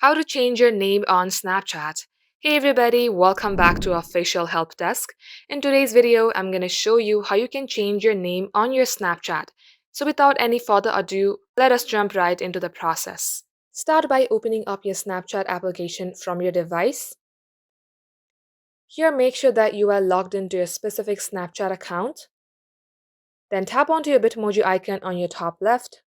How to change your name on Snapchat. Hey everybody, welcome back to Official Help Desk. In today's video, I'm going to show you how you can change your name on your Snapchat. So without any further ado, let us jump right into the process. Start by opening up your Snapchat application from your device. Here, make sure that you are logged into a specific Snapchat account. Then tap onto your Bitmoji icon on your top left.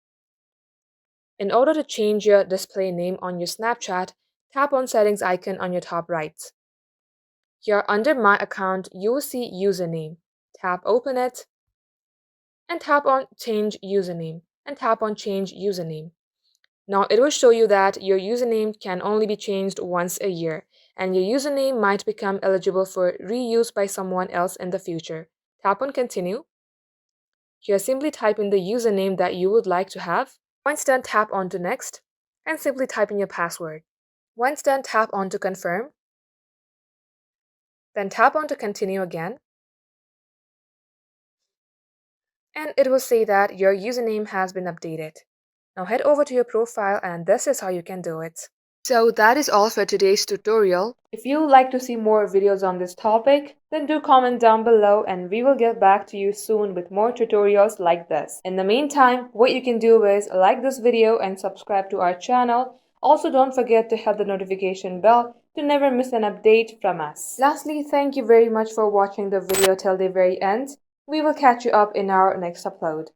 In order to change your display name on your Snapchat, tap on Settings icon on your top right. Here under My Account, you will see Username. Tap Open it and tap on Change Username and tap on Change Username. Now it will show you that your username can only be changed once a year and your username might become eligible for reuse by someone else in the future. Tap on Continue. Here simply type in the username that you would like to have. Once done, tap on to Next and simply type in your password. Once done, tap on to Confirm. Then tap on to Continue again. And it will say that your username has been updated. Now head over to your profile and this is how you can do it. So that is all for today's tutorial. If you would like to see more videos on this topic, then do comment down below and we will get back to you soon with more tutorials like this. In the meantime, what you can do is like this video and subscribe to our channel. Also, don't forget to hit the notification bell to never miss an update from us. Lastly, thank you very much for watching the video till the very end. We will catch you up in our next upload.